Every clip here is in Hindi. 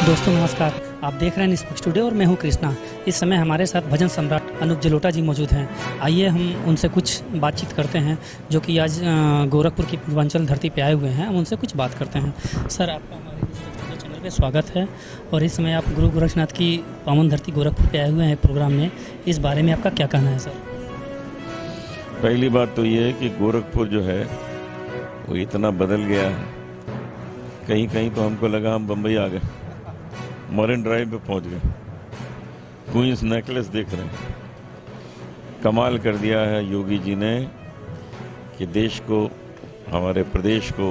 दोस्तों नमस्कार, आप देख रहे हैं निष्पक्ष टुडे और मैं हूं कृष्णा। इस समय हमारे साथ भजन सम्राट अनूप जलोटा जी मौजूद हैं। आइए हम उनसे कुछ बातचीत करते हैं, जो कि आज गोरखपुर की पूर्वांचल धरती पे आए हुए हैं। हम उनसे कुछ बात करते हैं। सर, आपका हमारे निष्पक्ष टुडे चैनल पे स्वागत है और इस समय आप गुरु गोरक्षनाथ की पावन धरती गोरखपुर पे आए हुए हैं प्रोग्राम में। इस बारे में आपका क्या कहना है सर? पहली बात तो ये है कि गोरखपुर जो है वो इतना बदल गया है, कहीं कहीं तो हमको लगा हम बम्बई आ गए, मरीन ड्राइव पे पहुंच गए, क्वींस नेकलेस देख रहे हैं। कमाल कर दिया है योगी जी ने कि देश को, हमारे प्रदेश को,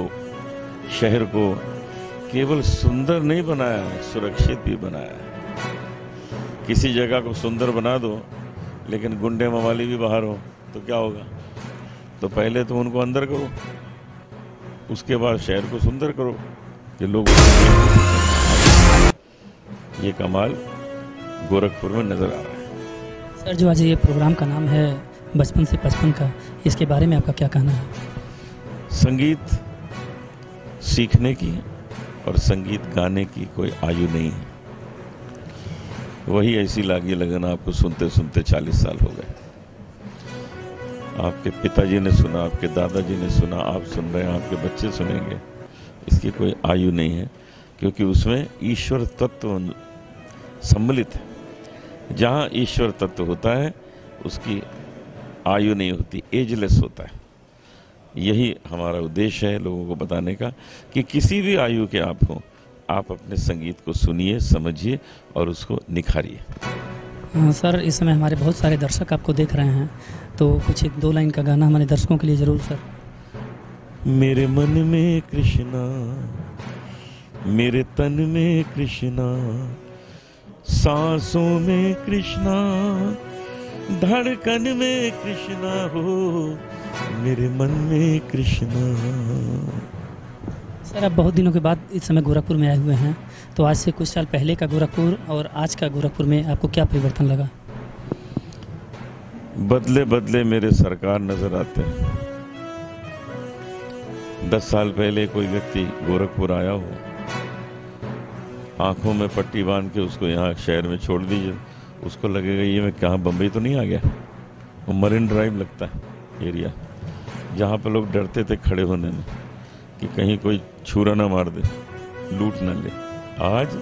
शहर को केवल सुंदर नहीं बनाया है, सुरक्षित भी बनाया है। किसी जगह को सुंदर बना दो लेकिन गुंडे मवाली भी बाहर हो तो क्या होगा? तो पहले तो उनको अंदर करो, उसके बाद शहर को सुंदर करो कि लोग। ये कमाल गोरखपुर में नजर आ रहा है। सर, जो आज ये प्रोग्राम का नाम है बचपन से 55 का, इसके बारे में आपका क्या कहना है? संगीत सीखने की और संगीत गाने की कोई आयु नहीं है। वही ऐसी लागी लगन आपको सुनते सुनते 40 साल हो गए। आपके पिताजी ने सुना, आपके दादाजी ने सुना, आप सुन रहे हैं, आपके बच्चे सुनेंगे। इसकी कोई आयु नहीं है, क्योंकि उसमें ईश्वर तत्व सम्मिलित है। जहाँ ईश्वर तत्व होता है उसकी आयु नहीं होती, एजलेस होता है। यही हमारा उद्देश्य है लोगों को बताने का कि किसी भी आयु के आप हों, आप अपने संगीत को सुनिए, समझिए और उसको निखारिए। सर, इस समय हमारे बहुत सारे दर्शक आपको देख रहे हैं, तो कुछ 1-2 लाइन का गाना हमारे दर्शकों के लिए ज़रूर सर। मेरे मन में कृष्णा, मेरे तन में कृष्णा, सांसों में कृष्णा, धड़कन में कृष्णा हो, मेरे मन में कृष्णा। सर, आप बहुत दिनों के बाद इस समय गोरखपुर में आए हुए हैं, तो आज से कुछ साल पहले का गोरखपुर और आज का गोरखपुर में आपको क्या परिवर्तन लगा? बदले बदले मेरे सरकार नजर आते हैं। 10 साल पहले कोई व्यक्ति गोरखपुर आया हो, आंखों में पट्टी बांध के उसको यहाँ शहर में छोड़ दीजिए, उसको लगेगा ये मैं कहाँ बम्बई तो नहीं आ गया। वो मरीन ड्राइव लगता है एरिया, जहाँ पर लोग डरते थे खड़े होने में कि कहीं कोई छुरा ना मार दे, लूट ना ले। आज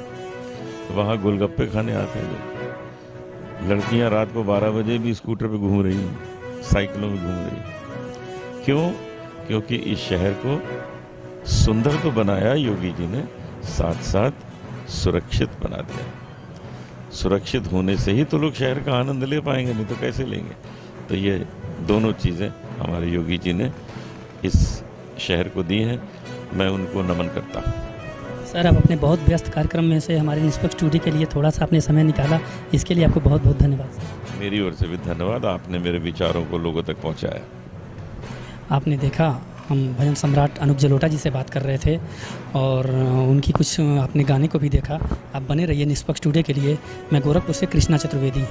वहाँ गोलगप्पे खाने आते हैं लोग। लड़कियाँ रात को 12 बजे भी स्कूटर पे घूम रही हैं, साइकिलों में घूम रही हैं। क्यों? क्योंकि इस शहर को सुंदर तो बनाया योगी जी ने, साथ साथ सुरक्षित बना दिया। सुरक्षित होने से ही तो लोग शहर का आनंद ले पाएंगे, नहीं तो कैसे लेंगे? तो ये दोनों चीज़ें हमारे योगी जी ने इस शहर को दी हैं। मैं उनको नमन करता हूँ। सर, आप अपने बहुत व्यस्त कार्यक्रम में से हमारे निष्पक्ष टुडे के लिए थोड़ा सा आपने समय निकाला, इसके लिए आपको बहुत बहुत धन्यवाद सर। मेरी ओर से भी धन्यवाद, आपने मेरे विचारों को लोगों तक पहुँचाया। आपने देखा, हम भजन सम्राट अनूप जलोटा जी से बात कर रहे थे और उनकी कुछ आपने गाने को भी देखा। आप बने रहिए निष्पक्ष टुडे के लिए। मैं गोरखपुर से कृष्णा चतुर्वेदी।